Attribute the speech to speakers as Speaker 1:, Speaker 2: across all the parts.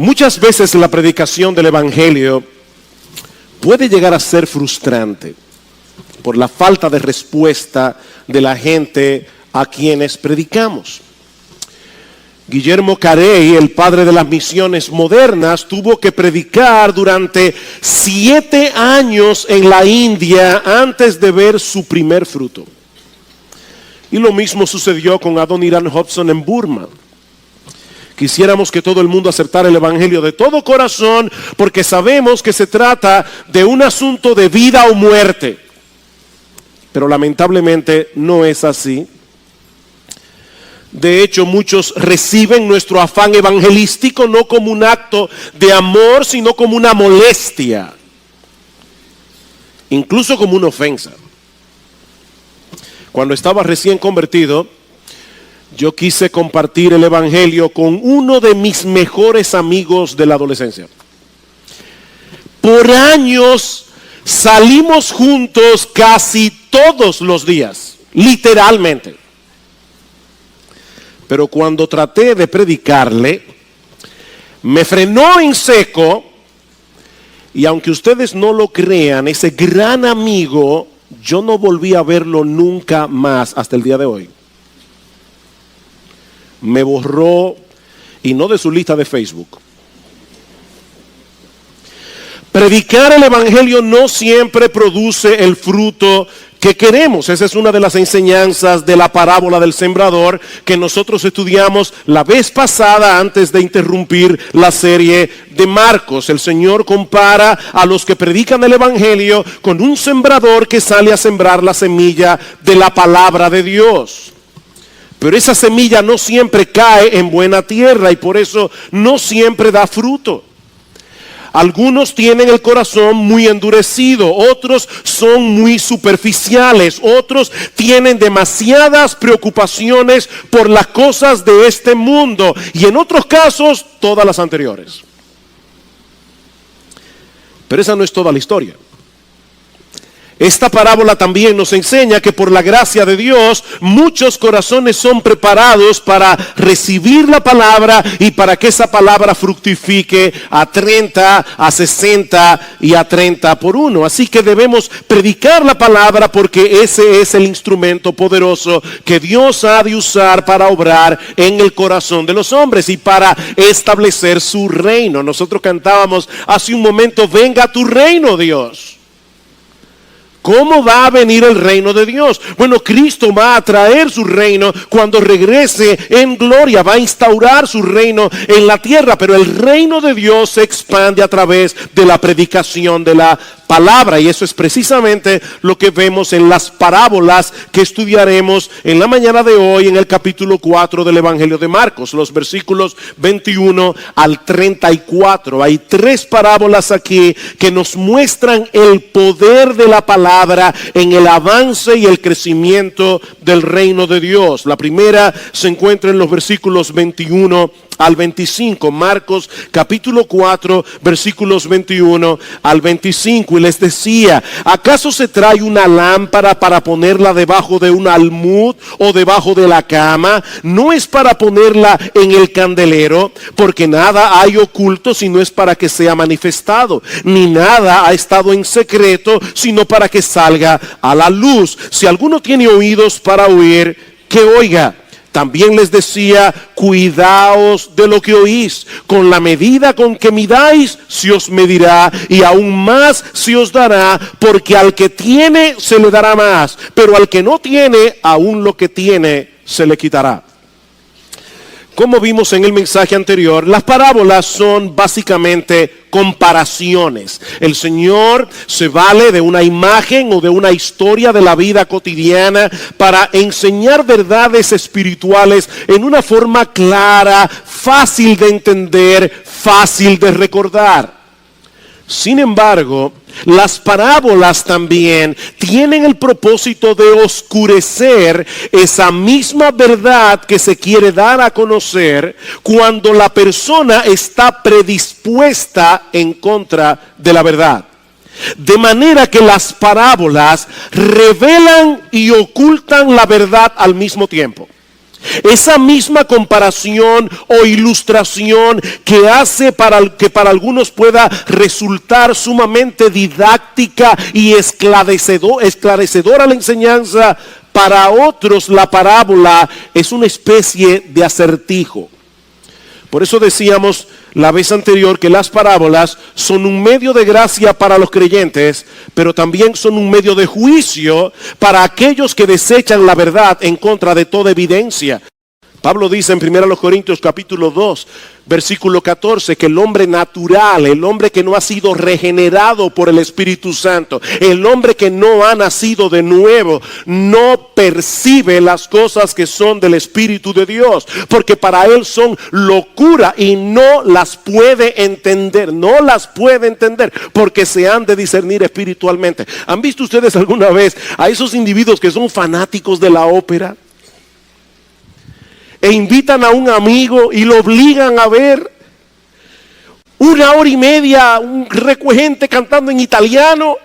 Speaker 1: Muchas veces la predicación del Evangelio puede llegar a ser frustrante por la falta de respuesta de la gente a quienes predicamos. Guillermo Carey, el padre de las misiones modernas, tuvo que predicar durante 7 años en la India antes de ver su primer fruto. Y lo mismo sucedió con Adoniram Hobson en Burma. Quisiéramos que todo el mundo aceptara el Evangelio de todo corazón, porque sabemos que se trata de un asunto de vida o muerte. Pero lamentablemente no es así. De hecho, muchos reciben nuestro afán evangelístico no como un acto de amor, sino como una molestia, incluso como una ofensa. Cuando estaba recién convertido, yo quise compartir el Evangelio con uno de mis mejores amigos de la adolescencia. Por años salimos juntos casi todos los días, literalmente. Pero cuando traté de predicarle, me frenó en seco, y aunque ustedes no lo crean, ese gran amigo, yo no volví a verlo nunca más hasta el día de hoy. Me borró, y no de su lista de Facebook. Predicar el Evangelio no siempre produce el fruto que queremos. Esa es una de las enseñanzas de la parábola del sembrador que nosotros estudiamos la vez pasada antes de interrumpir la serie de Marcos. El Señor compara a los que predican el Evangelio con un sembrador que sale a sembrar la semilla de la palabra de Dios. Pero esa semilla no siempre cae en buena tierra y por eso no siempre da fruto. Algunos tienen el corazón muy endurecido, otros son muy superficiales, otros tienen demasiadas preocupaciones por las cosas de este mundo y en otros casos todas las anteriores. Pero esa no es toda la historia. Esta parábola también nos enseña que por la gracia de Dios muchos corazones son preparados para recibir la palabra y para que esa palabra fructifique a 30, a 60 y a 30 por uno. Así que debemos predicar la palabra porque ese es el instrumento poderoso que Dios ha de usar para obrar en el corazón de los hombres y para establecer su reino. Nosotros cantábamos hace un momento, venga tu reino, Dios. ¿Cómo va a venir el reino de Dios? Bueno, Cristo va a traer su reino cuando regrese en gloria, va a instaurar su reino en la tierra, pero el reino de Dios se expande a través de la predicación de la palabra y eso es precisamente lo que vemos en las parábolas que estudiaremos en la mañana de hoy en el capítulo 4 del Evangelio de Marcos, los versículos 21 al 34. Hay 3 parábolas aquí que nos muestran el poder de la palabra en el avance y el crecimiento del reino de Dios. La primera se encuentra en los versículos 21 al 25, Marcos capítulo 4 versículos 21 al 25, y les decía, ¿acaso se trae una lámpara para ponerla debajo de un almud o debajo de la cama? No es para ponerla en el candelero, porque nada hay oculto si no es para que sea manifestado, ni nada ha estado en secreto sino para que salga a la luz. Si alguno tiene oídos para oír, que oiga. También les decía, cuidaos de lo que oís, con la medida con que midáis se os medirá y aún más se os dará, porque al que tiene se le dará más, pero al que no tiene, aún lo que tiene se le quitará. Como vimos en el mensaje anterior, las parábolas son básicamente comparaciones. El Señor se vale de una imagen o de una historia de la vida cotidiana para enseñar verdades espirituales en una forma clara, fácil de entender, fácil de recordar. Sin embargo, las parábolas también tienen el propósito de oscurecer esa misma verdad que se quiere dar a conocer cuando la persona está predispuesta en contra de la verdad. De manera que las parábolas revelan y ocultan la verdad al mismo tiempo. Esa misma comparación o ilustración que hace que para algunos pueda resultar sumamente didáctica y esclarecedora la enseñanza, para otros la parábola es una especie de acertijo. Por eso decíamos la vez anterior que las parábolas son un medio de gracia para los creyentes, pero también son un medio de juicio para aquellos que desechan la verdad en contra de toda evidencia. Pablo dice en 1 Corintios capítulo 2, versículo 14, que el hombre natural, el hombre que no ha sido regenerado por el Espíritu Santo, el hombre que no ha nacido de nuevo, no percibe las cosas que son del Espíritu de Dios, porque para él son locura y no las puede entender, porque se han de discernir espiritualmente. ¿Han visto ustedes alguna vez a esos individuos que son fanáticos de la ópera? E invitan a un amigo y lo obligan a ver 1 hora y media un recuegente cantando en italiano.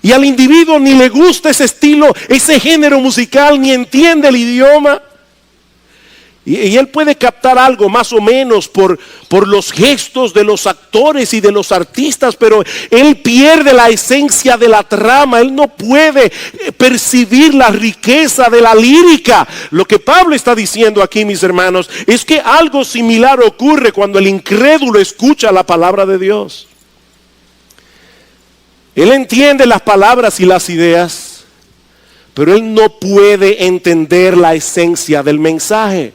Speaker 1: Y al individuo ni le gusta ese estilo, ese género musical, ni entiende el idioma. Y él puede captar algo más o menos por los gestos de los actores y de los artistas, pero él pierde la esencia de la trama. Él no puede percibir la riqueza de la lírica. Lo que Pablo está diciendo aquí, mis hermanos, es que algo similar ocurre cuando el incrédulo escucha la palabra de Dios. Él entiende las palabras y las ideas, pero él no puede entender la esencia del mensaje.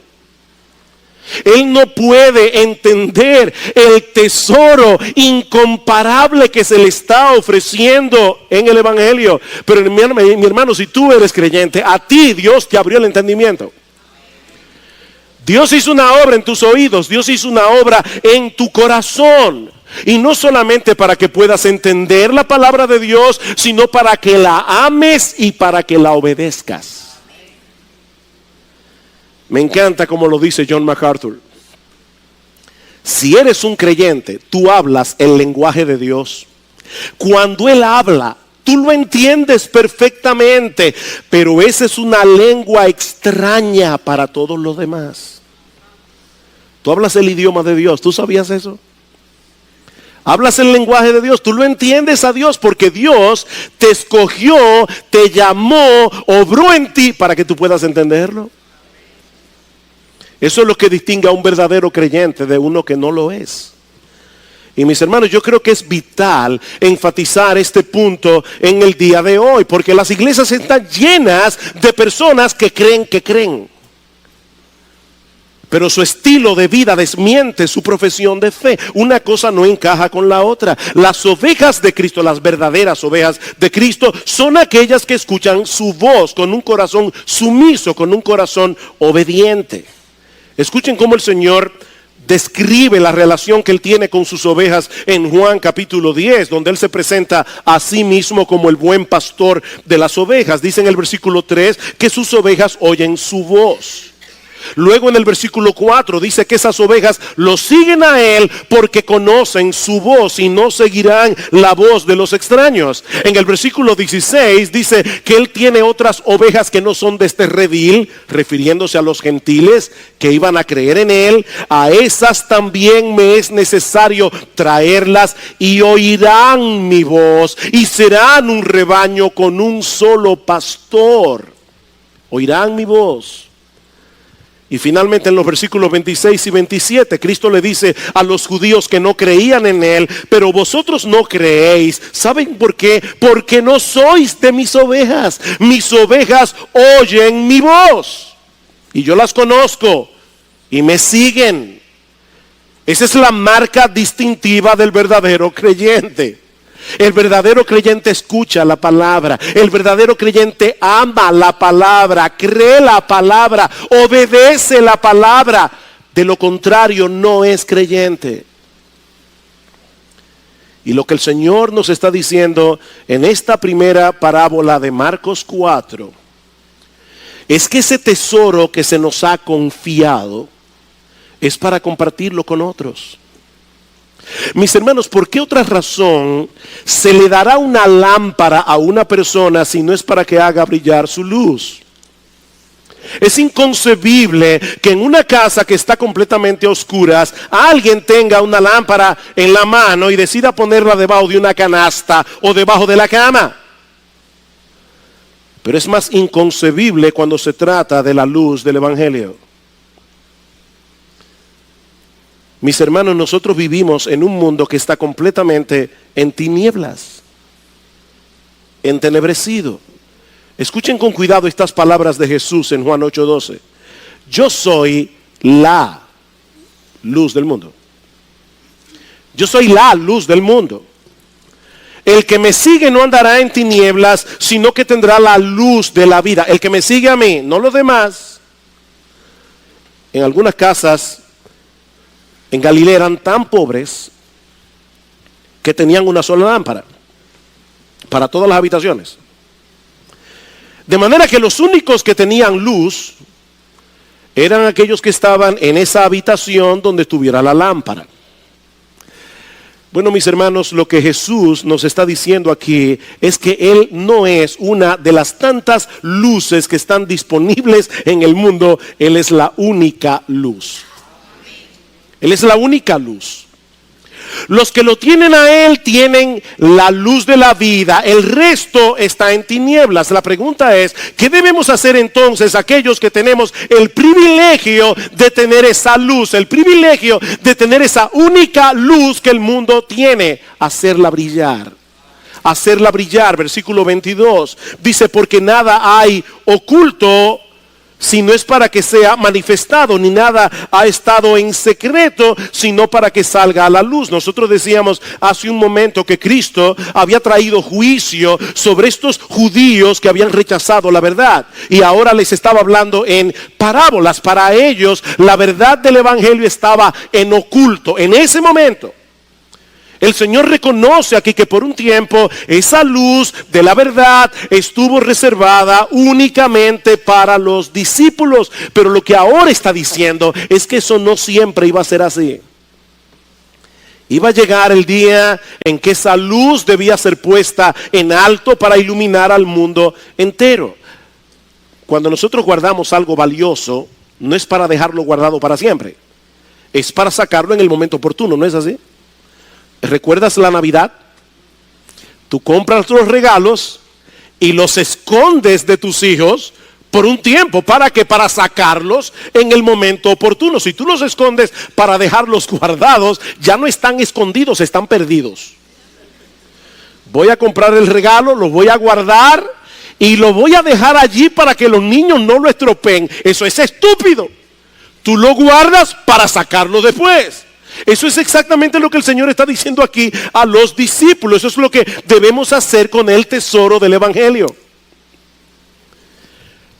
Speaker 1: Él no puede entender el tesoro incomparable que se le está ofreciendo en el Evangelio. Pero mi hermano, si tú eres creyente, a ti Dios te abrió el entendimiento. Dios hizo una obra en tus oídos, Dios hizo una obra en tu corazón. Y no solamente para que puedas entender la palabra de Dios, sino para que la ames y para que la obedezcas. Me encanta como lo dice John MacArthur. Si eres un creyente, tú hablas el lenguaje de Dios. Cuando Él habla, tú lo entiendes perfectamente, pero esa es una lengua extraña para todos los demás. Tú hablas el idioma de Dios, ¿tú sabías eso? Hablas el lenguaje de Dios, tú lo entiendes a Dios porque Dios te escogió, te llamó, obró en ti para que tú puedas entenderlo. Eso es lo que distingue a un verdadero creyente de uno que no lo es. Y mis hermanos, yo creo que es vital enfatizar este punto en el día de hoy, porque las iglesias están llenas de personas que creen. Pero su estilo de vida desmiente su profesión de fe. Una cosa no encaja con la otra. Las ovejas de Cristo, las verdaderas ovejas de Cristo, son aquellas que escuchan su voz con un corazón sumiso, con un corazón obediente. Escuchen cómo el Señor describe la relación que Él tiene con sus ovejas en Juan capítulo 10, donde Él se presenta a sí mismo como el buen pastor de las ovejas. Dice en el versículo 3 que sus ovejas oyen su voz. Luego en el versículo 4 dice que esas ovejas lo siguen a Él porque conocen su voz y no seguirán la voz de los extraños. En el versículo 16 dice que Él tiene otras ovejas que no son de este redil, refiriéndose a los gentiles que iban a creer en Él. A esas también me es necesario traerlas y oirán mi voz y serán un rebaño con un solo pastor. Oirán mi voz. Y finalmente en los versículos 26 y 27, Cristo le dice a los judíos que no creían en Él, pero vosotros no creéis. ¿Saben por qué? Porque no sois de mis ovejas. Mis ovejas oyen mi voz. Y yo las conozco y me siguen. Esa es la marca distintiva del verdadero creyente. El verdadero creyente escucha la palabra. El verdadero creyente ama la palabra, cree la palabra, obedece la palabra. De lo contrario, no es creyente. Y lo que el Señor nos está diciendo en esta primera parábola de Marcos 4 es que ese tesoro que se nos ha confiado es para compartirlo con otros. Mis hermanos, ¿por qué otra razón se le dará una lámpara a una persona si no es para que haga brillar su luz? Es inconcebible que en una casa que está completamente a oscuras, alguien tenga una lámpara en la mano y decida ponerla debajo de una canasta o debajo de la cama. Pero es más inconcebible cuando se trata de la luz del Evangelio. Mis hermanos, nosotros vivimos en un mundo que está completamente en tinieblas, entenebrecido. Escuchen con cuidado estas palabras de Jesús en Juan 8:12. Yo soy la luz del mundo. Yo soy la luz del mundo. El que me sigue no andará en tinieblas, sino que tendrá la luz de la vida. El que me sigue a mí, no los demás. En algunas casas en Galilea eran tan pobres que tenían una sola lámpara para todas las habitaciones. De manera que los únicos que tenían luz eran aquellos que estaban en esa habitación donde estuviera la lámpara. Bueno, mis hermanos, lo que Jesús nos está diciendo aquí es que Él no es una de las tantas luces que están disponibles en el mundo. Él es la única luz. Él es la única luz. Los que lo tienen a Él tienen la luz de la vida. El resto está en tinieblas. La pregunta es, ¿qué debemos hacer entonces aquellos que tenemos el privilegio de tener esa luz? El privilegio de tener esa única luz que el mundo tiene. Hacerla brillar. Hacerla brillar. Versículo 22. Dice, porque nada hay oculto, si no es para que sea manifestado, ni nada ha estado en secreto, sino para que salga a la luz. Nosotros decíamos hace un momento que Cristo había traído juicio sobre estos judíos que habían rechazado la verdad. Y ahora les estaba hablando en parábolas. Para ellos la verdad del Evangelio estaba en oculto. En ese momento el Señor reconoce aquí que por un tiempo esa luz de la verdad estuvo reservada únicamente para los discípulos. Pero lo que ahora está diciendo es que eso no siempre iba a ser así. Iba a llegar el día en que esa luz debía ser puesta en alto para iluminar al mundo entero. Cuando nosotros guardamos algo valioso, no es para dejarlo guardado para siempre. Es para sacarlo en el momento oportuno, ¿no es así? ¿Recuerdas la Navidad? Tú compras los regalos y los escondes de tus hijos por un tiempo. ¿Para qué? Para sacarlos en el momento oportuno. Si tú los escondes para dejarlos guardados, ya no están escondidos, están perdidos. Voy a comprar el regalo, lo voy a guardar y lo voy a dejar allí para que los niños no lo estropeen. Eso es estúpido. Tú lo guardas para sacarlo después. Eso es exactamente lo que el Señor está diciendo aquí a los discípulos. Eso es lo que debemos hacer con el tesoro del Evangelio.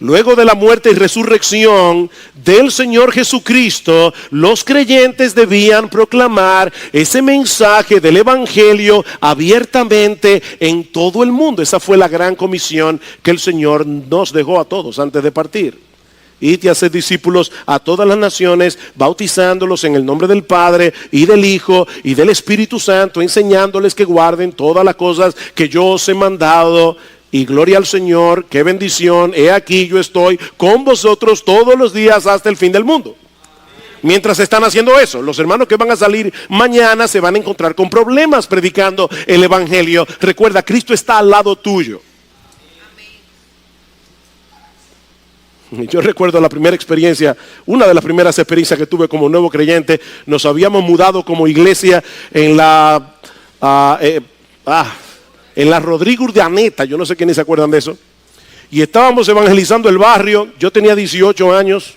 Speaker 1: Luego de la muerte y resurrección del Señor Jesucristo, los creyentes debían proclamar ese mensaje del Evangelio abiertamente en todo el mundo. Esa fue la gran comisión que el Señor nos dejó a todos antes de partir. Id y haced discípulos a todas las naciones, bautizándolos en el nombre del Padre y del Hijo y del Espíritu Santo, enseñándoles que guarden todas las cosas que yo os he mandado. Y gloria al Señor, qué bendición, he aquí yo estoy con vosotros todos los días hasta el fin del mundo. Mientras están haciendo eso, los hermanos que van a salir mañana se van a encontrar con problemas predicando el Evangelio. Recuerda, Cristo está al lado tuyo. Yo recuerdo la primera experiencia, una de las primeras experiencias que tuve como nuevo creyente. Nos habíamos mudado como iglesia en la Rodrigo Urdaneta, yo no sé quiénes se acuerdan de eso. Y estábamos evangelizando el barrio. Yo tenía 18 años.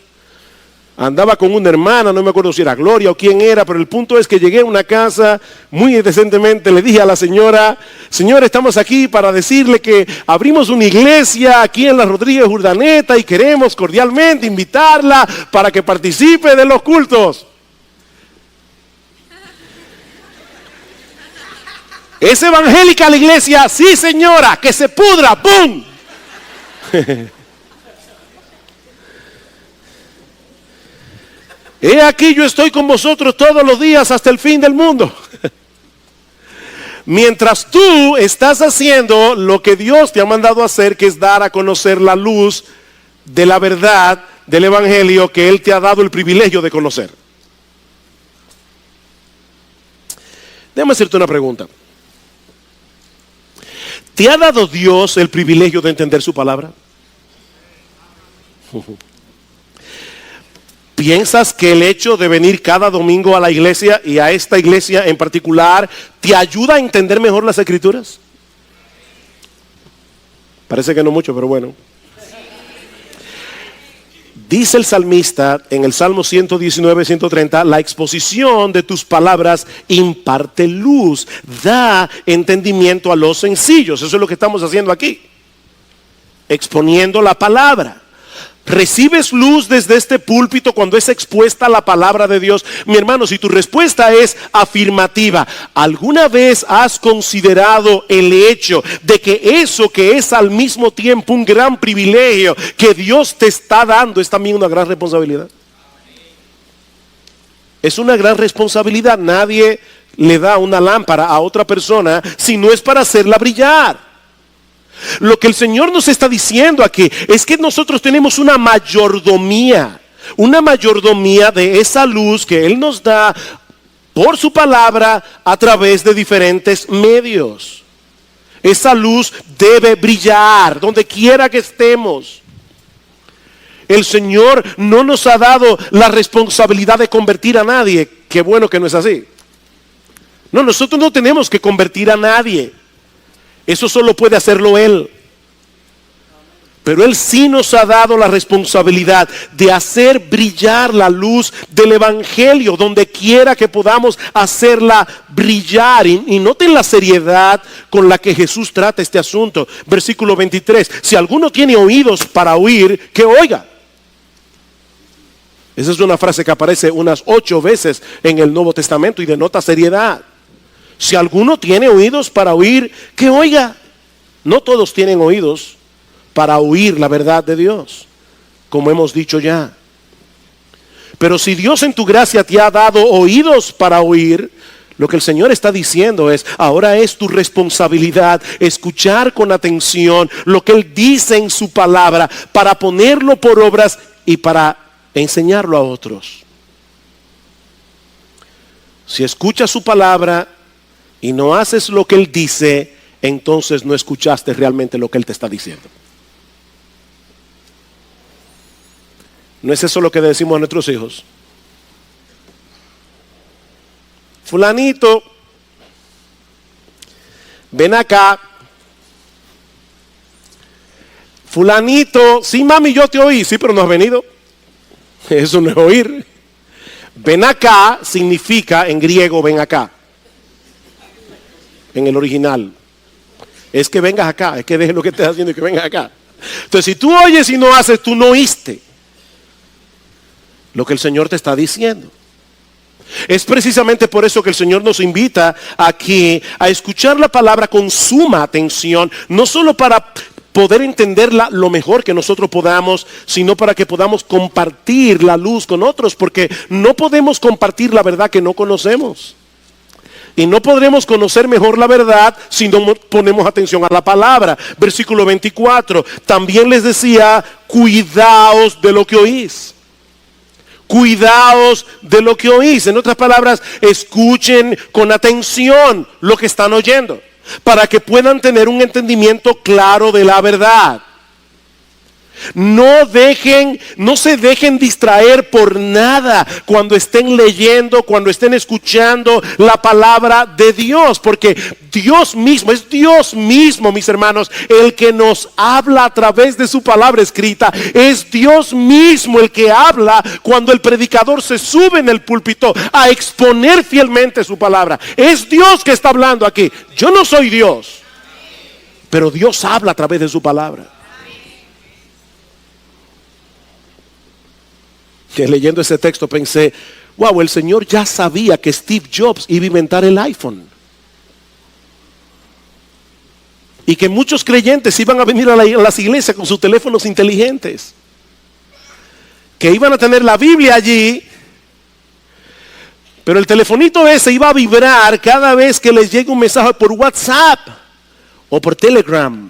Speaker 1: Andaba con una hermana, no me acuerdo si era Gloria o quién era, pero el punto es que llegué a una casa muy decentemente, le dije a la señora, señora, estamos aquí para decirle que abrimos una iglesia aquí en la Rodríguez Urdaneta y queremos cordialmente invitarla para que participe de los cultos. ¿Es evangélica la iglesia? Sí, señora, que se pudra, ¡pum! He aquí yo estoy con vosotros todos los días hasta el fin del mundo. Mientras tú estás haciendo lo que Dios te ha mandado hacer, que es dar a conocer la luz de la verdad del Evangelio que Él te ha dado el privilegio de conocer. Déjame hacerte una pregunta. ¿Te ha dado Dios el privilegio de entender su palabra? ¿Piensas que el hecho de venir cada domingo a la iglesia y a esta iglesia en particular te ayuda a entender mejor las Escrituras? Parece que no mucho, pero bueno. Dice el salmista en el Salmo 119, 130, la exposición de tus palabras imparte luz, da entendimiento a los sencillos. Eso es lo que estamos haciendo aquí, exponiendo la palabra. ¿Recibes luz desde este púlpito cuando es expuesta la palabra de Dios? Mi hermano, si tu respuesta es afirmativa, ¿alguna vez has considerado el hecho de que eso que es al mismo tiempo un gran privilegio que Dios te está dando es también una gran responsabilidad? Es una gran responsabilidad. Nadie le da una lámpara a otra persona si no es para hacerla brillar. Lo que el Señor nos está diciendo aquí es que nosotros tenemos una mayordomía de esa luz que Él nos da por su palabra a través de diferentes medios. Esa luz debe brillar donde quiera que estemos. El Señor no nos ha dado la responsabilidad de convertir a nadie. Qué bueno que no es así. No, nosotros no tenemos que convertir a nadie. Eso solo puede hacerlo Él. Pero Él sí nos ha dado la responsabilidad de hacer brillar la luz del Evangelio donde quiera que podamos hacerla brillar. Y noten la seriedad con la que Jesús trata este asunto. Versículo 23. Si alguno tiene oídos para oír, que oiga. Esa es una frase que aparece unas 8 veces en el Nuevo Testamento y denota seriedad. Si alguno tiene oídos para oír, que oiga. No todos tienen oídos para oír la verdad de Dios, como hemos dicho ya. Pero si Dios en tu gracia te ha dado oídos para oír, lo que el Señor está diciendo es, ahora es tu responsabilidad escuchar con atención lo que Él dice en su palabra para ponerlo por obras y para enseñarlo a otros. Si escuchas su palabra y no haces lo que Él dice, entonces no escuchaste realmente lo que Él te está diciendo. ¿No es eso lo que decimos a nuestros hijos? Fulanito, ven acá. Fulanito, sí mami, yo te oí, sí, pero no has venido. Eso no es oír. Ven acá significa en griego ven acá. En el original. Es que vengas acá, es que dejes lo que estés haciendo y que vengas acá. Entonces si tú oyes y no haces, tú no oíste lo que el Señor te está diciendo. Es precisamente por eso que el Señor nos invita aquí a escuchar la palabra con suma atención, no solo para poder entenderla lo mejor que nosotros podamos, sino para que podamos compartir la luz con otros, porque no podemos compartir la verdad que no conocemos. Y no podremos conocer mejor la verdad si no ponemos atención a la palabra. Versículo 24, también les decía, cuidaos de lo que oís. Cuidaos de lo que oís. En otras palabras, escuchen con atención lo que están oyendo, para que puedan tener un entendimiento claro de la verdad. No se dejen distraer por nada cuando estén leyendo, cuando estén escuchando la palabra de Dios, porque Dios mismo, es Dios mismo, mis hermanos, el que nos habla a través de su palabra escrita. Es Dios mismo el que habla cuando el predicador se sube en el púlpito a exponer fielmente su palabra. Es Dios que está hablando aquí. Yo no soy Dios, pero Dios habla a través de su palabra. Que leyendo ese texto pensé, wow, el Señor ya sabía que Steve Jobs iba a inventar el iPhone. Y que muchos creyentes iban a venir a las iglesias con sus teléfonos inteligentes. Que iban a tener la Biblia allí. Pero el telefonito ese iba a vibrar cada vez que les llegue un mensaje por WhatsApp o por Telegram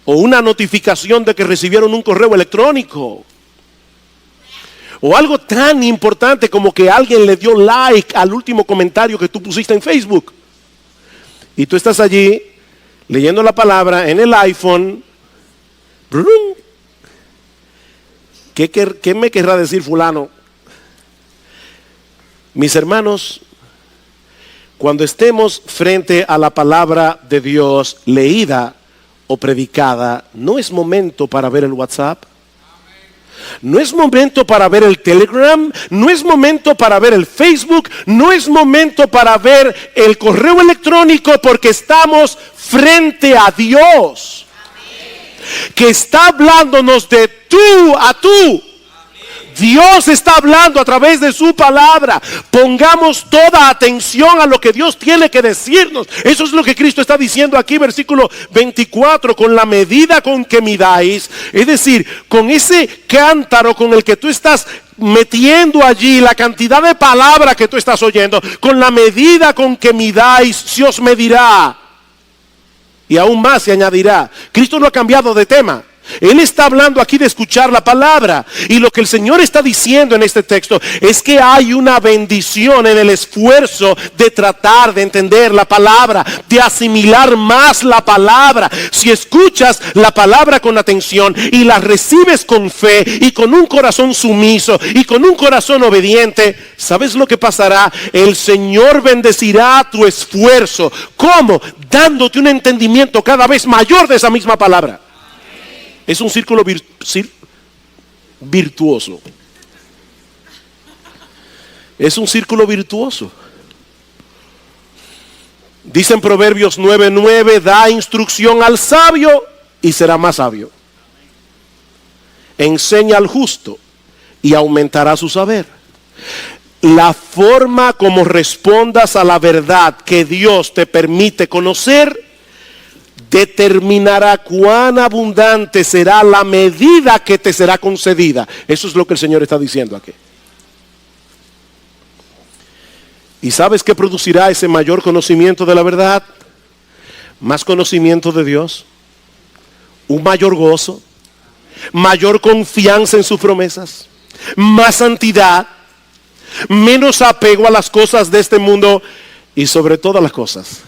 Speaker 1: o una notificación de que recibieron un correo electrónico, o algo tan importante como que alguien le dio like al último comentario que tú pusiste en Facebook. Y tú estás allí leyendo la palabra en el iPhone. ¿Qué me querrá decir fulano? Mis hermanos, cuando estemos frente a la palabra de Dios leída o predicada, no es momento para ver el WhatsApp, no es momento para ver el Telegram, no es momento para ver el Facebook, no es momento para ver el correo electrónico, porque estamos frente a Dios, que está hablándonos de tú a tú. Dios está hablando a través de su palabra. Pongamos toda atención a lo que Dios tiene que decirnos. Eso es lo que Cristo está diciendo aquí, versículo 24. Con la medida con que midáis, es decir, con ese cántaro con el que tú estás metiendo allí la cantidad de palabra que tú estás oyendo, con la medida con que midáis, se os medirá, y aún más se añadirá. Cristo no ha cambiado de tema. Él está hablando aquí de escuchar la palabra. Y lo que el Señor está diciendo en este texto es que hay una bendición en el esfuerzo de tratar de entender la palabra, de asimilar más la palabra. Si escuchas la palabra con atención y la recibes con fe y con un corazón sumiso y con un corazón obediente, ¿sabes lo que pasará? El Señor bendecirá tu esfuerzo. ¿Cómo? Dándote un entendimiento cada vez mayor de esa misma palabra. Es un círculo virtuoso. Es un círculo virtuoso. Dice en Proverbios 9:9, da instrucción al sabio y será más sabio. Enseña al justo y aumentará su saber. La forma como respondas a la verdad que Dios te permite conocer determinará cuán abundante será la medida que te será concedida. Eso es lo que el Señor está diciendo aquí. ¿Y sabes qué producirá ese mayor conocimiento de la verdad? Más conocimiento de Dios, un mayor gozo, mayor confianza en sus promesas, más santidad, menos apego a las cosas de este mundo y sobre todas las cosas,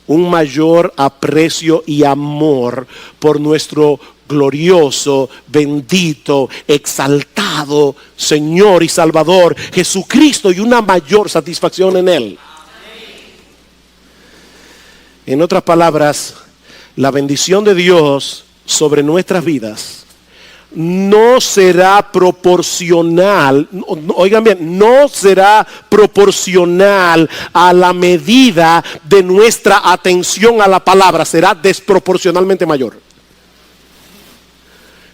Speaker 1: un mayor aprecio y amor por nuestro glorioso, bendito, exaltado Señor y Salvador Jesucristo, y una mayor satisfacción en Él. En otras palabras, la bendición de Dios sobre nuestras vidas no será proporcional, oigan bien, no será proporcional a la medida de nuestra atención a la palabra, será desproporcionalmente mayor.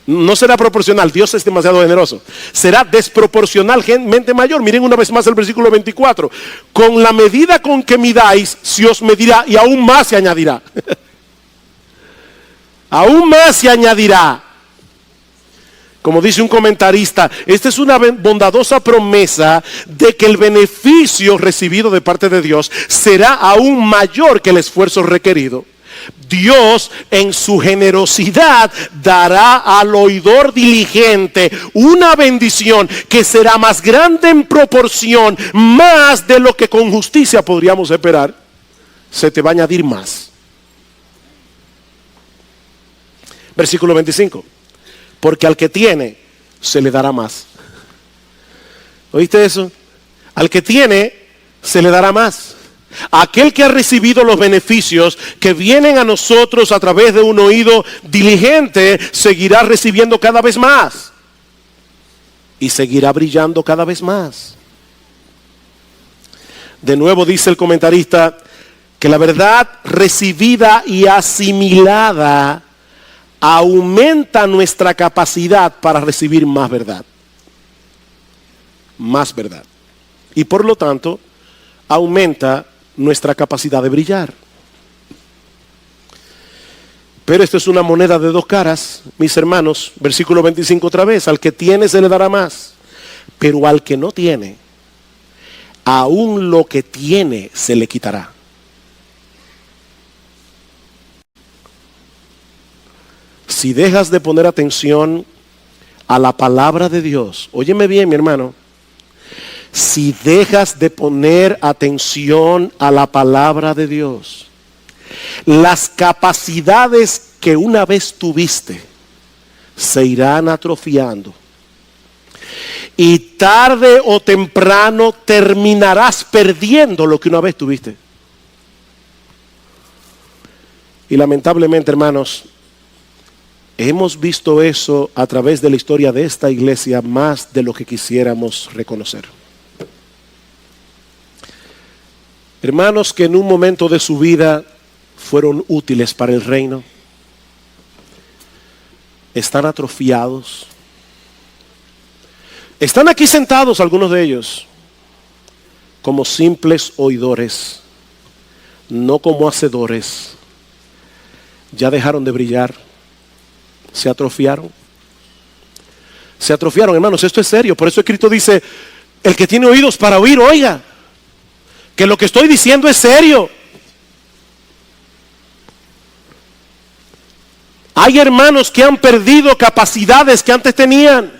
Speaker 1: No será proporcional, Dios es demasiado generoso. Será desproporcionalmente mayor. Miren una vez más el versículo 24. Con la medida con que midáis, se os medirá y aún más se añadirá. Aún más se añadirá. Como dice un comentarista, esta es una bondadosa promesa de que el beneficio recibido de parte de Dios será aún mayor que el esfuerzo requerido. Dios en su generosidad dará al oidor diligente una bendición que será más grande en proporción, más de lo que con justicia podríamos esperar. Se te va a añadir más. Versículo 25. Porque al que tiene, se le dará más. ¿Oíste eso? Al que tiene, se le dará más. Aquel que ha recibido los beneficios que vienen a nosotros a través de un oído diligente, seguirá recibiendo cada vez más. Y seguirá brillando cada vez más. De nuevo dice el comentarista que la verdad recibida y asimilada aumenta nuestra capacidad para recibir más verdad. Más verdad. Y por lo tanto, aumenta nuestra capacidad de brillar. Pero esto es una moneda de dos caras, mis hermanos. Versículo 25 otra vez. Al que tiene se le dará más. Pero al que no tiene, aún lo que tiene se le quitará. Si dejas de poner atención a la palabra de Dios, óyeme bien, mi hermano, si dejas de poner atención a la palabra de Dios, las capacidades que una vez tuviste se irán atrofiando. Y tarde o temprano terminarás perdiendo lo que una vez tuviste. Y lamentablemente, hermanos, hemos visto eso a través de la historia de esta iglesia más de lo que quisiéramos reconocer. Hermanos que en un momento de su vida fueron útiles para el reino, están atrofiados. Están aquí sentados algunos de ellos como simples oidores, no como hacedores. Ya dejaron de brillar, se atrofiaron. Se atrofiaron, hermanos, esto es serio. Por eso Cristo dice, el que tiene oídos para oír, oiga. Que lo que estoy diciendo es serio. Hay hermanos que han perdido capacidades que antes tenían.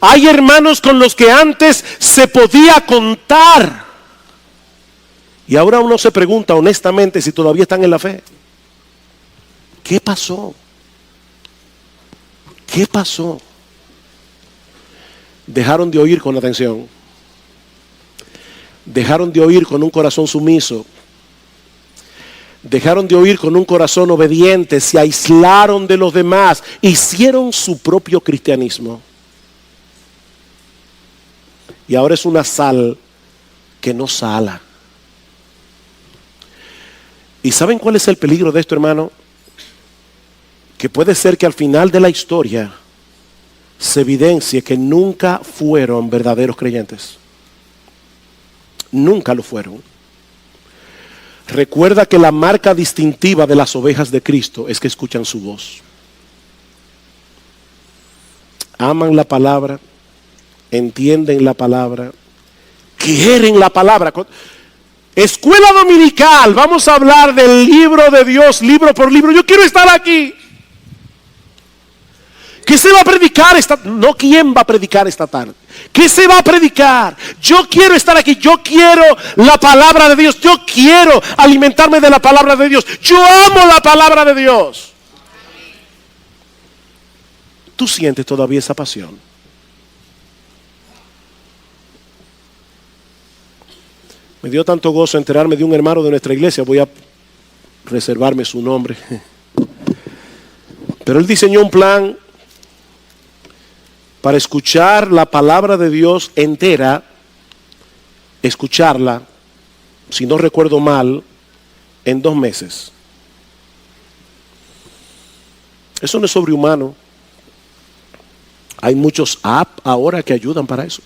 Speaker 1: Hay hermanos con los que antes se podía contar. Y ahora uno se pregunta honestamente si todavía están en la fe. ¿Qué pasó? ¿Qué pasó? Dejaron de oír con atención. Dejaron de oír con un corazón sumiso. Dejaron de oír con un corazón obediente. Se aislaron de los demás. Hicieron su propio cristianismo. Y ahora es una sal que no sala. ¿Y saben cuál es el peligro de esto, hermano? Que puede ser que al final de la historia se evidencie que nunca fueron verdaderos creyentes. Nunca lo fueron. Recuerda que la marca distintiva de las ovejas de Cristo es que escuchan su voz. Aman la palabra, entienden la palabra, quieren la palabra. Escuela dominical, vamos a hablar del libro de Dios, libro por libro. Yo quiero estar aquí. ¿Qué se va a predicar no quién va a predicar esta tarde? ¿Qué se va a predicar? Yo quiero estar aquí, yo quiero la palabra de Dios, yo quiero alimentarme de la palabra de Dios. Yo amo la palabra de Dios. ¿Tú sientes todavía esa pasión? Me dio tanto gozo enterarme de un hermano de nuestra iglesia, voy a reservarme su nombre. Pero él diseñó un plan para escuchar la palabra de Dios entera, escucharla, si no recuerdo mal, en 2 meses. Eso no es sobrehumano. Hay muchos apps ahora que ayudan para eso.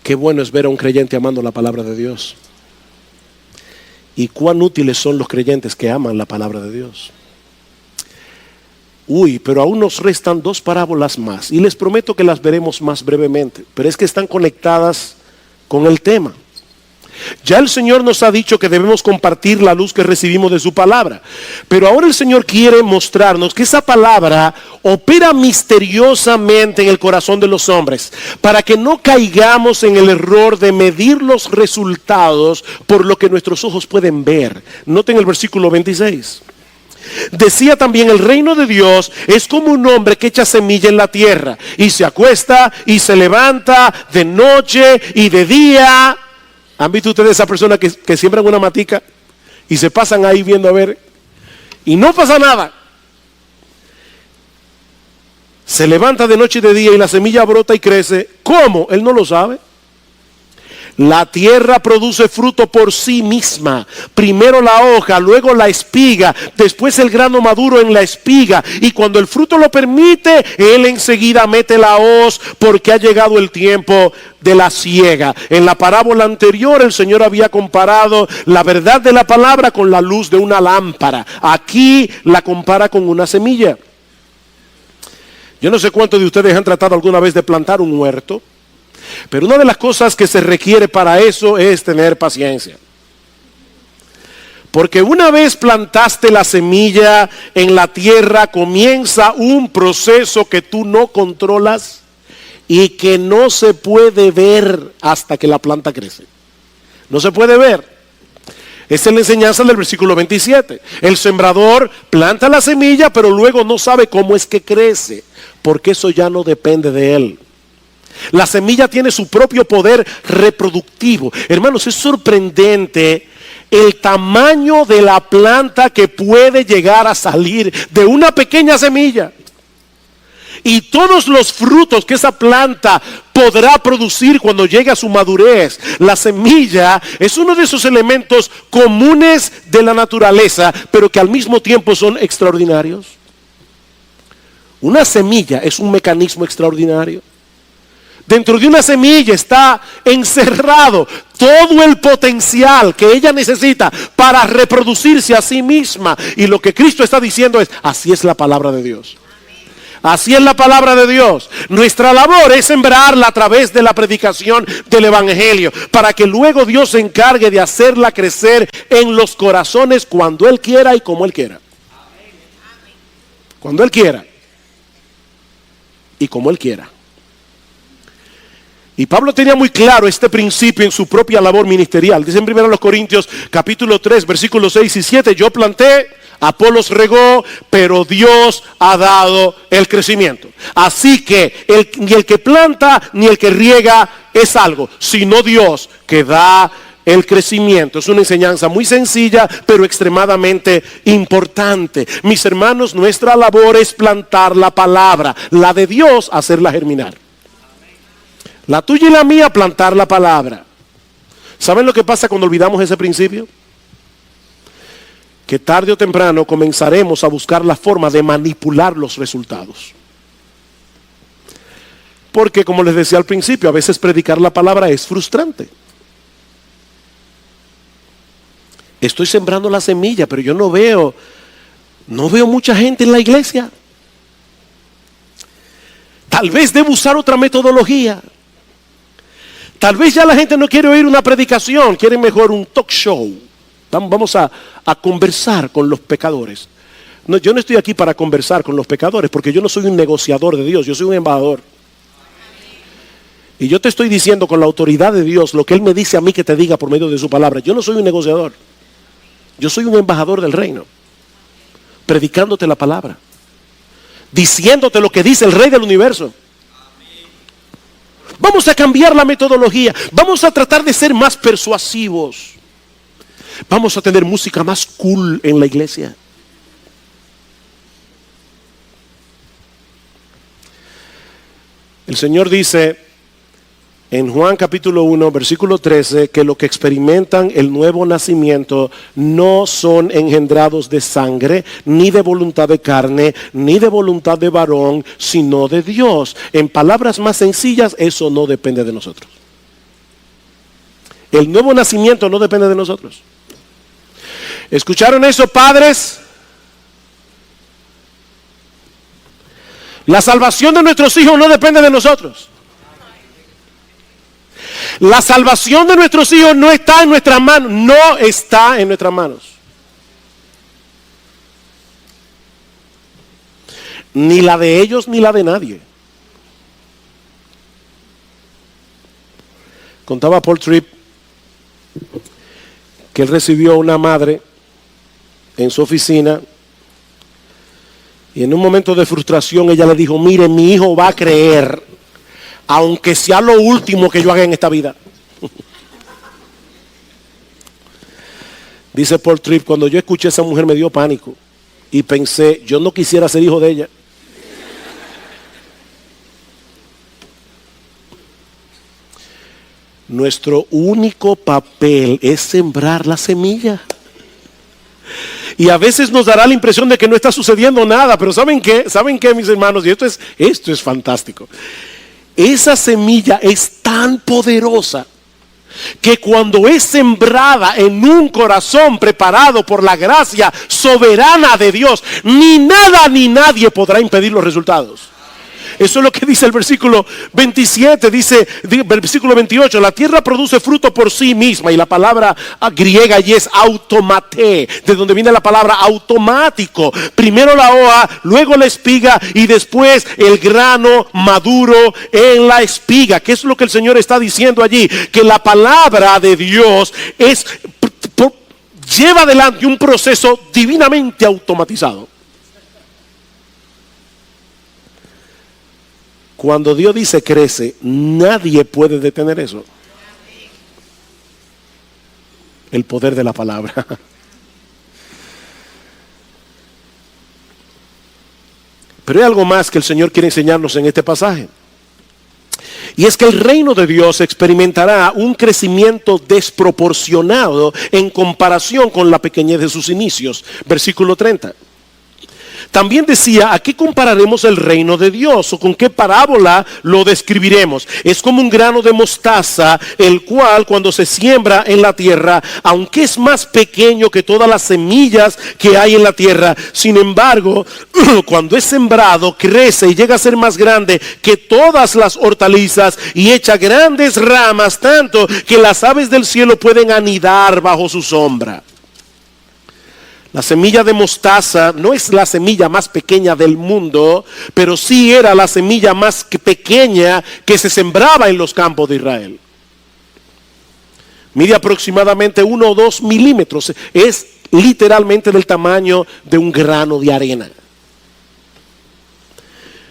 Speaker 1: Qué bueno es ver a un creyente amando la palabra de Dios. Y cuán útiles son los creyentes que aman la palabra de Dios. Pero aún nos restan 2 parábolas más. Y les prometo que las veremos más brevemente. Pero es que están conectadas con el tema. Ya el Señor nos ha dicho que debemos compartir la luz que recibimos de su palabra. Pero ahora el Señor quiere mostrarnos que esa palabra opera misteriosamente en el corazón de los hombres, para que no caigamos en el error de medir los resultados por lo que nuestros ojos pueden ver. Noten el versículo 26. Decía también, el reino de Dios es como un hombre que echa semilla en la tierra y se acuesta y se levanta de noche y de día. ¿Han visto ustedes esa persona que siembran una matica y se pasan ahí viendo a ver y no pasa nada? Se levanta de noche y de día y la semilla brota y crece. ¿Cómo? Él no lo sabe. La tierra produce fruto por sí misma. Primero la hoja, luego la espiga, después el grano maduro en la espiga. Y cuando el fruto lo permite, él enseguida mete la hoz porque ha llegado el tiempo de la siega. En la parábola anterior el Señor había comparado la verdad de la palabra con la luz de una lámpara. Aquí la compara con una semilla. Yo no sé cuántos de ustedes han tratado alguna vez de plantar un huerto. Pero una de las cosas que se requiere para eso es tener paciencia. Porque una vez plantaste la semilla en la tierra, comienza un proceso que tú no controlas y que no se puede ver hasta que la planta crece. No se puede ver. Esa es la enseñanza del versículo 27. El sembrador planta la semilla, pero luego no sabe cómo es que crece, porque eso ya no depende de él. La semilla tiene su propio poder reproductivo. Hermanos, es sorprendente el tamaño de la planta que puede llegar a salir de una pequeña semilla. Y todos los frutos que esa planta podrá producir cuando llegue a su madurez. La semilla es uno de esos elementos comunes de la naturaleza, pero que al mismo tiempo son extraordinarios. Una semilla es un mecanismo extraordinario. Dentro de una semilla está encerrado todo el potencial que ella necesita para reproducirse a sí misma. Y lo que Cristo está diciendo es, así es la palabra de Dios. Así es la palabra de Dios. Nuestra labor es sembrarla a través de la predicación del evangelio, para que luego Dios se encargue de hacerla crecer en los corazones cuando Él quiera y como Él quiera. Cuando Él quiera y como Él quiera. Y Pablo tenía muy claro este principio en su propia labor ministerial. Dice en 1 Corintios capítulo 3 versículos 6 y 7, yo planté, Apolos regó, pero Dios ha dado el crecimiento. Así que ni el que planta ni el que riega es algo, sino Dios que da el crecimiento. Es una enseñanza muy sencilla, pero extremadamente importante. Mis hermanos, nuestra labor es plantar la palabra, la de Dios hacerla germinar. La tuya y la mía, plantar la palabra. ¿Saben lo que pasa cuando olvidamos ese principio? Que tarde o temprano comenzaremos a buscar la forma de manipular los resultados. Porque, como les decía al principio, a veces predicar la palabra es frustrante. Estoy sembrando la semilla, pero yo no veo mucha gente en la iglesia. Tal vez debo usar otra metodología. Tal vez ya la gente no quiere oír una predicación, quiere mejor un talk show. Vamos a conversar con los pecadores. No, yo no estoy aquí para conversar con los pecadores, porque yo no soy un negociador de Dios, yo soy un embajador. Y yo te estoy diciendo con la autoridad de Dios lo que Él me dice a mí que te diga por medio de su palabra. Yo no soy un negociador, yo soy un embajador del reino, predicándote la palabra, diciéndote lo que dice el Rey del universo. Vamos a cambiar la metodología, vamos a tratar de ser más persuasivos. Vamos a tener música más cool en la iglesia. El Señor dice en Juan capítulo 1, versículo 13, que lo que experimentan el nuevo nacimiento no son engendrados de sangre, ni de voluntad de carne, ni de voluntad de varón, sino de Dios. En palabras más sencillas, eso no depende de nosotros. El nuevo nacimiento no depende de nosotros. ¿Escucharon eso, padres? La salvación de nuestros hijos no depende de nosotros. La salvación de nuestros hijos no está en nuestras manos. No está en nuestras manos. Ni la de ellos ni la de nadie. Contaba Paul Tripp que él recibió una madre en su oficina y en un momento de frustración ella le dijo, mire, mi hijo va a creer aunque sea lo último que yo haga en esta vida. Dice Paul Tripp, cuando yo escuché a esa mujer me dio pánico y pensé, yo no quisiera ser hijo de ella. Nuestro único papel es sembrar la semilla. Y a veces nos dará la impresión de que no está sucediendo nada, pero ¿saben qué? ¿Saben qué, mis hermanos? Y esto es fantástico. Esa semilla es tan poderosa que cuando es sembrada en un corazón preparado por la gracia soberana de Dios, ni nada ni nadie podrá impedir los resultados. Eso es lo que dice el versículo 27, dice el versículo 28, la tierra produce fruto por sí misma, y la palabra griega allí es automate, de donde viene la palabra automático. Primero la hoja, luego la espiga y después el grano maduro en la espiga. ¿Qué es lo que el Señor está diciendo allí? Que la palabra de Dios lleva adelante un proceso divinamente automatizado. Cuando Dios dice crece, nadie puede detener eso. El poder de la palabra. Pero hay algo más que el Señor quiere enseñarnos en este pasaje. Y es que el reino de Dios experimentará un crecimiento desproporcionado en comparación con la pequeñez de sus inicios. Versículo 30. También decía, ¿a qué compararemos el reino de Dios? ¿O con qué parábola lo describiremos? Es como un grano de mostaza, el cual cuando se siembra en la tierra, aunque es más pequeño que todas las semillas que hay en la tierra, sin embargo, cuando es sembrado, crece y llega a ser más grande que todas las hortalizas y echa grandes ramas, tanto que las aves del cielo pueden anidar bajo su sombra. La semilla de mostaza no es la semilla más pequeña del mundo, pero sí era la semilla más pequeña que se sembraba en los campos de Israel. Mide aproximadamente 1 o 2 milímetros. Es literalmente del tamaño de un grano de arena.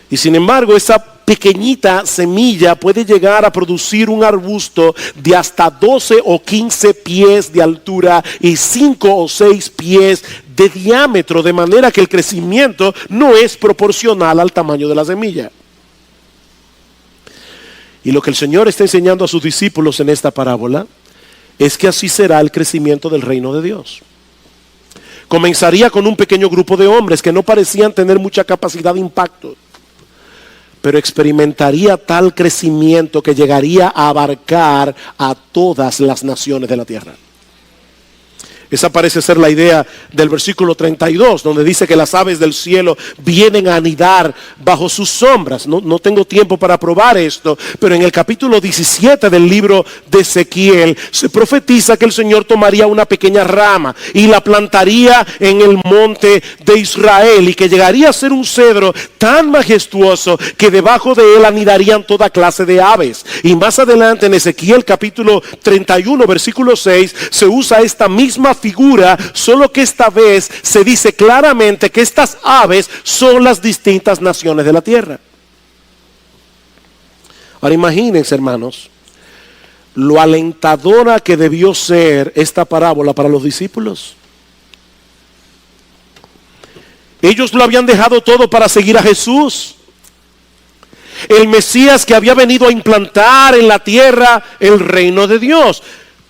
Speaker 1: Y sin embargo, esa pequeñita semilla puede llegar a producir un arbusto de hasta 12 o 15 pies de altura y 5 o 6 pies de diámetro, de manera que el crecimiento no es proporcional al tamaño de la semilla. Y lo que el Señor está enseñando a sus discípulos en esta parábola es que así será el crecimiento del reino de Dios. Comenzaría con un pequeño grupo de hombres que no parecían tener mucha capacidad de impacto, pero experimentaría tal crecimiento que llegaría a abarcar a todas las naciones de la tierra. Esa parece ser la idea del versículo 32, donde dice que las aves del cielo vienen a anidar bajo sus sombras. No tengo tiempo para probar esto, pero en el capítulo 17 del libro de Ezequiel se profetiza que el Señor tomaría una pequeña rama y la plantaría en el monte de Israel, y que llegaría a ser un cedro tan majestuoso que debajo de él anidarían toda clase de aves. Y más adelante en Ezequiel capítulo 31 versículo 6 se usa esta misma figura, solo que esta vez se dice claramente que estas aves son las distintas naciones de la tierra. Ahora imagínense, hermanos, lo alentadora que debió ser esta parábola para los discípulos. Ellos lo habían dejado todo para seguir a Jesús, el Mesías que había venido a implantar en la tierra el reino de Dios.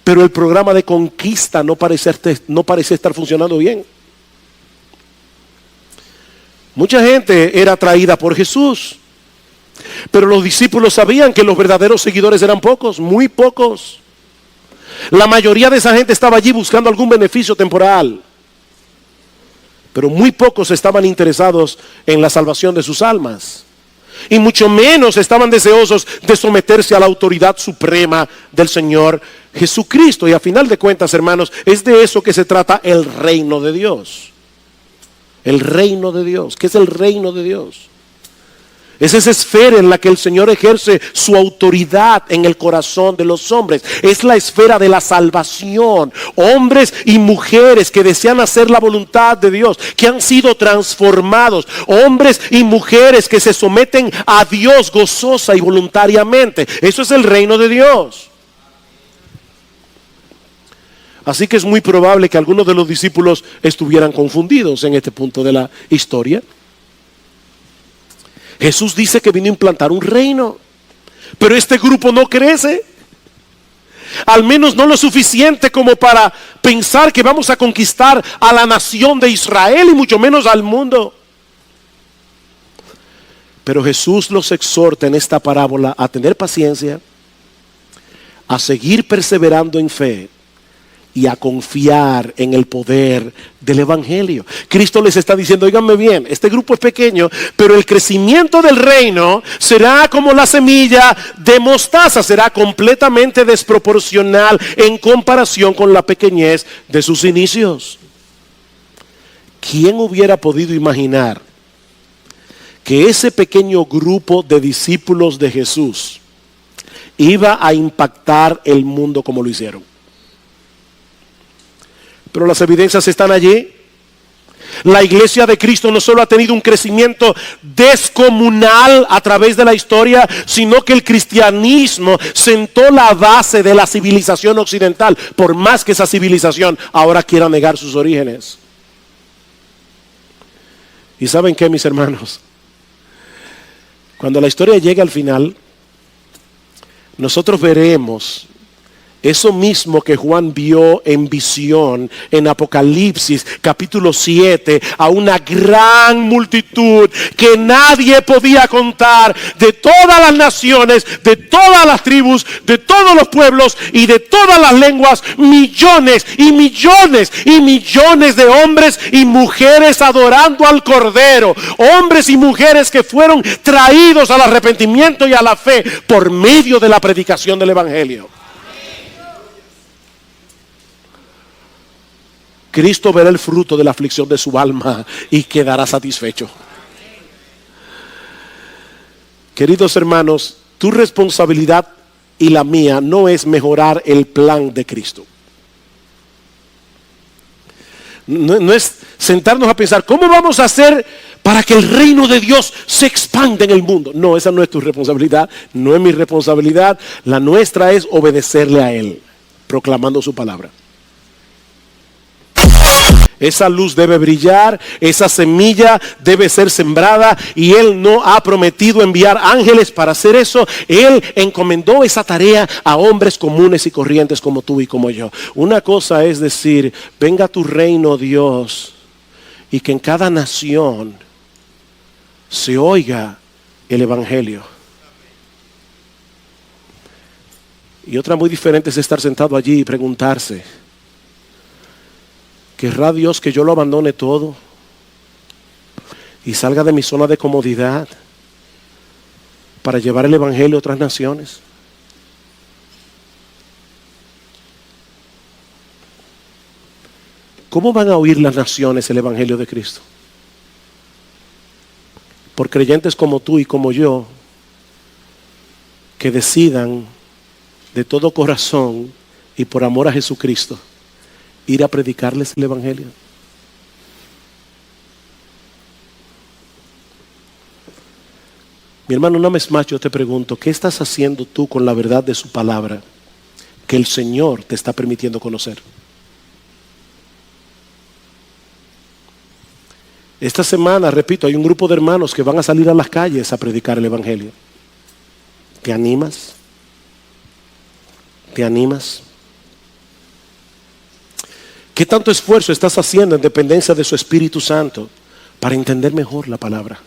Speaker 1: Pero el programa de conquista no parece estar funcionando bien. Mucha gente era atraída por Jesús, pero los discípulos sabían que los verdaderos seguidores eran pocos, muy pocos. La mayoría de esa gente estaba allí buscando algún beneficio temporal, pero muy pocos estaban interesados en la salvación de sus almas. Y mucho menos estaban deseosos de someterse a la autoridad suprema del Señor Jesucristo. Y a final de cuentas, hermanos, es de eso que se trata el reino de Dios. El reino de Dios. ¿Qué es el reino de Dios? Es esa esfera en la que el Señor ejerce su autoridad en el corazón de los hombres. Es la esfera de la salvación. Hombres y mujeres que desean hacer la voluntad de Dios, que han sido transformados. Hombres y mujeres que se someten a Dios gozosa y voluntariamente. Eso es el reino de Dios. Así que es muy probable que algunos de los discípulos estuvieran confundidos en este punto de la historia. Jesús dice que vino a implantar un reino, pero este grupo no crece. Al menos no lo suficiente como para pensar que vamos a conquistar a la nación de Israel y mucho menos al mundo. Pero Jesús los exhorta en esta parábola a tener paciencia, a seguir perseverando en fe y a confiar en el poder del Evangelio. Cristo les está diciendo, óiganme bien, este grupo es pequeño, pero el crecimiento del reino será como la semilla de mostaza, será completamente desproporcional en comparación con la pequeñez de sus inicios. ¿Quién hubiera podido imaginar que ese pequeño grupo de discípulos de Jesús iba a impactar el mundo como lo hicieron? Pero las evidencias están allí. La iglesia de Cristo no solo ha tenido un crecimiento descomunal a través de la historia, sino que el cristianismo sentó la base de la civilización occidental, por más que esa civilización ahora quiera negar sus orígenes. ¿Y saben qué, mis hermanos? Cuando la historia llegue al final, nosotros veremos eso mismo que Juan vio en visión en Apocalipsis capítulo 7, a una gran multitud que nadie podía contar, de todas las naciones, de todas las tribus, de todos los pueblos y de todas las lenguas, millones y millones y millones de hombres y mujeres adorando al Cordero, hombres y mujeres que fueron traídos al arrepentimiento y a la fe por medio de la predicación del Evangelio. Cristo verá el fruto de la aflicción de su alma y quedará satisfecho. Queridos hermanos, tu responsabilidad y la mía no es mejorar el plan de Cristo. No es sentarnos a pensar, ¿cómo vamos a hacer para que el reino de Dios se expanda en el mundo? No, esa no es tu responsabilidad, no es mi responsabilidad. La nuestra es obedecerle a Él, proclamando su palabra. Esa luz debe brillar, esa semilla debe ser sembrada, y Él no ha prometido enviar ángeles para hacer eso. Él encomendó esa tarea a hombres comunes y corrientes como tú y como yo. Una cosa es decir, venga tu reino, Dios, y que en cada nación se oiga el Evangelio. Y otra muy diferente es estar sentado allí y preguntarse, ¿querrá Dios que yo lo abandone todo y salga de mi zona de comodidad para llevar el Evangelio a otras naciones? ¿Cómo van a oír las naciones el Evangelio de Cristo? Por creyentes como tú y como yo, que decidan de todo corazón y por amor a Jesucristo ir a predicarles el Evangelio. Mi hermano, una vez más yo te pregunto, ¿qué estás haciendo tú con la verdad de su palabra que el Señor te está permitiendo conocer? Esta semana, repito, hay un grupo de hermanos que van a salir a las calles a predicar el Evangelio. ¿Te animas? ¿Te animas? ¿Qué tanto esfuerzo estás haciendo en dependencia de su Espíritu Santo para entender mejor la palabra?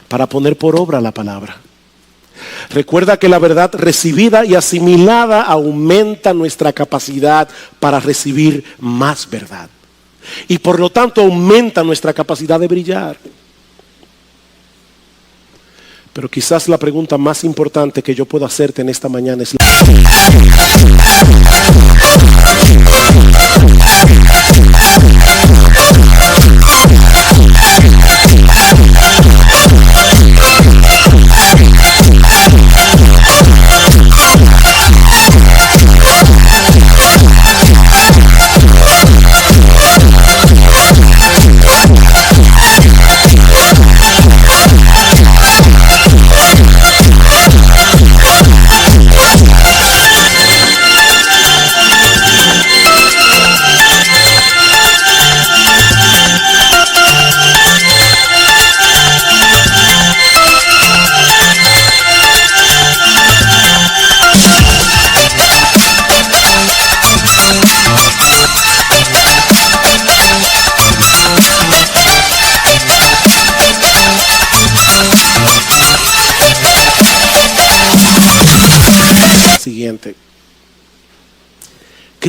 Speaker 1: Para poner por obra la palabra. Recuerda que la verdad recibida y asimilada aumenta nuestra capacidad para recibir más verdad. Y por lo tanto aumenta nuestra capacidad de brillar. Pero quizás la pregunta más importante que yo puedo hacerte en esta mañana es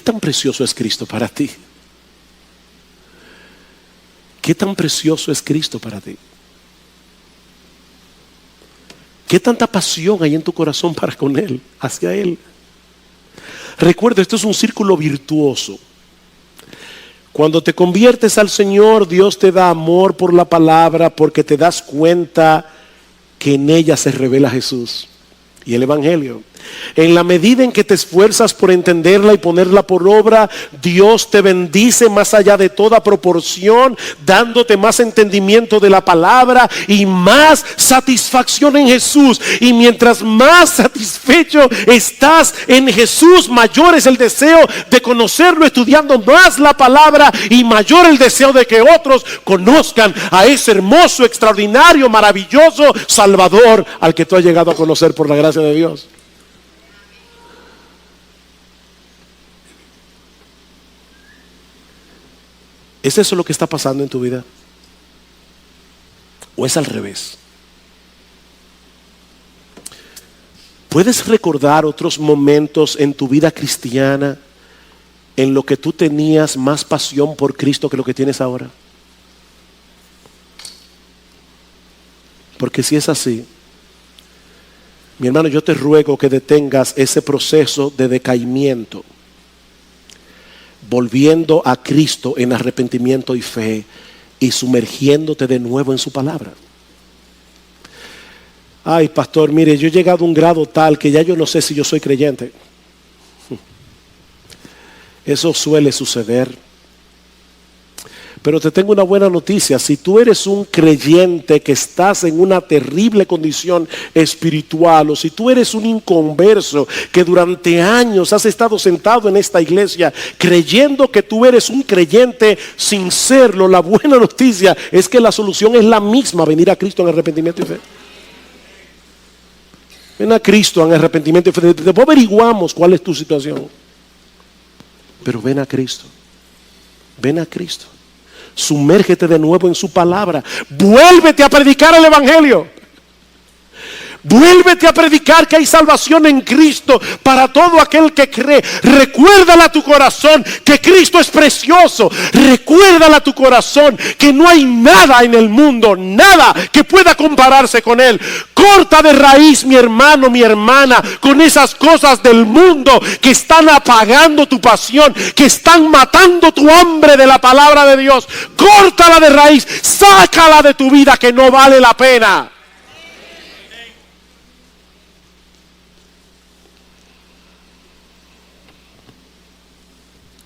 Speaker 1: tan precioso es Cristo para ti? ¿Qué tan precioso es Cristo para ti? ¿Qué tanta pasión hay en tu corazón para con Él, hacia Él? Recuerda, esto es un círculo virtuoso. Cuando te conviertes al Señor, Dios te da amor por la palabra porque te das cuenta que en ella se revela Jesús y el Evangelio. En la medida en que te esfuerzas por entenderla y ponerla por obra, Dios te bendice más allá de toda proporción, dándote más entendimiento de la palabra y más satisfacción en Jesús. Y mientras más satisfecho estás en Jesús, mayor es el deseo de conocerlo, estudiando más la palabra, y mayor el deseo de que otros conozcan a ese hermoso, extraordinario, maravilloso Salvador al que tú has llegado a conocer por la gracia de Dios. ¿Es eso lo que está pasando en tu vida? ¿O es al revés? ¿Puedes recordar otros momentos en tu vida cristiana en lo que tú tenías más pasión por Cristo que lo que tienes ahora? Porque si es así, mi hermano, yo te ruego que detengas ese proceso de decaimiento, volviendo a Cristo en arrepentimiento y fe y sumergiéndote de nuevo en su palabra. Ay, pastor, mire, yo he llegado a un grado tal que ya yo no sé si yo soy creyente. Eso suele suceder. Pero te tengo una buena noticia: si tú eres un creyente que estás en una terrible condición espiritual, o si tú eres un inconverso que durante años has estado sentado en esta iglesia creyendo que tú eres un creyente sin serlo, la buena noticia es que la solución es la misma: venir a Cristo en arrepentimiento y fe. Ven a Cristo en arrepentimiento y fe. Después averiguamos cuál es tu situación, pero ven a Cristo. Ven a Cristo. Sumérgete de nuevo en su palabra. Vuélvete a predicar el Evangelio. Vuélvete a predicar que hay salvación en Cristo para todo aquel que cree. Recuérdale a tu corazón que Cristo es precioso. Recuérdale a tu corazón que no hay nada en el mundo, nada que pueda compararse con Él. Corta de raíz, mi hermano, mi hermana, con esas cosas del mundo que están apagando tu pasión, que están matando tu hambre de la palabra de Dios. Córtala de raíz, sácala de tu vida, que no vale la pena.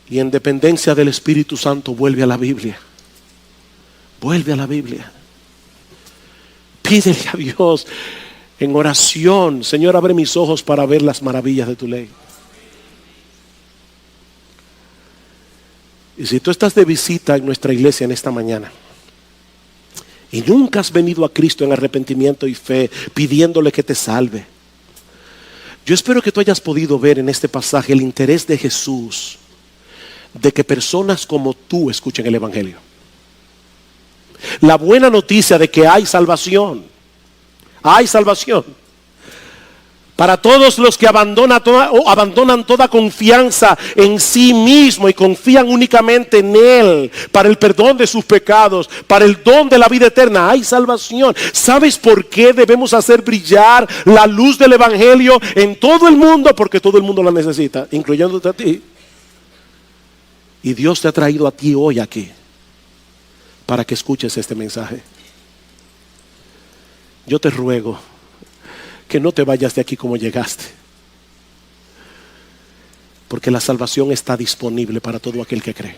Speaker 1: Y en dependencia del Espíritu Santo, vuelve a la Biblia. Vuelve a la Biblia. Pídele a Dios en oración: Señor, abre mis ojos para ver las maravillas de tu ley. Y si tú estás de visita en nuestra iglesia en esta mañana y nunca has venido a Cristo en arrepentimiento y fe, pidiéndole que te salve, yo espero que tú hayas podido ver en este pasaje el interés de Jesús de que personas como tú escuchen el Evangelio. La buena noticia de que hay salvación. Hay salvación para todos los que abandonan toda confianza en sí mismo y confían únicamente en Él para el perdón de sus pecados, para el don de la vida eterna. Hay salvación. ¿Sabes por qué debemos hacer brillar la luz del Evangelio en todo el mundo? Porque todo el mundo la necesita, incluyéndote a ti. Y Dios te ha traído a ti hoy aquí para que escuches este mensaje. Yo te ruego que no te vayas de aquí como llegaste, porque la salvación está disponible para todo aquel que cree.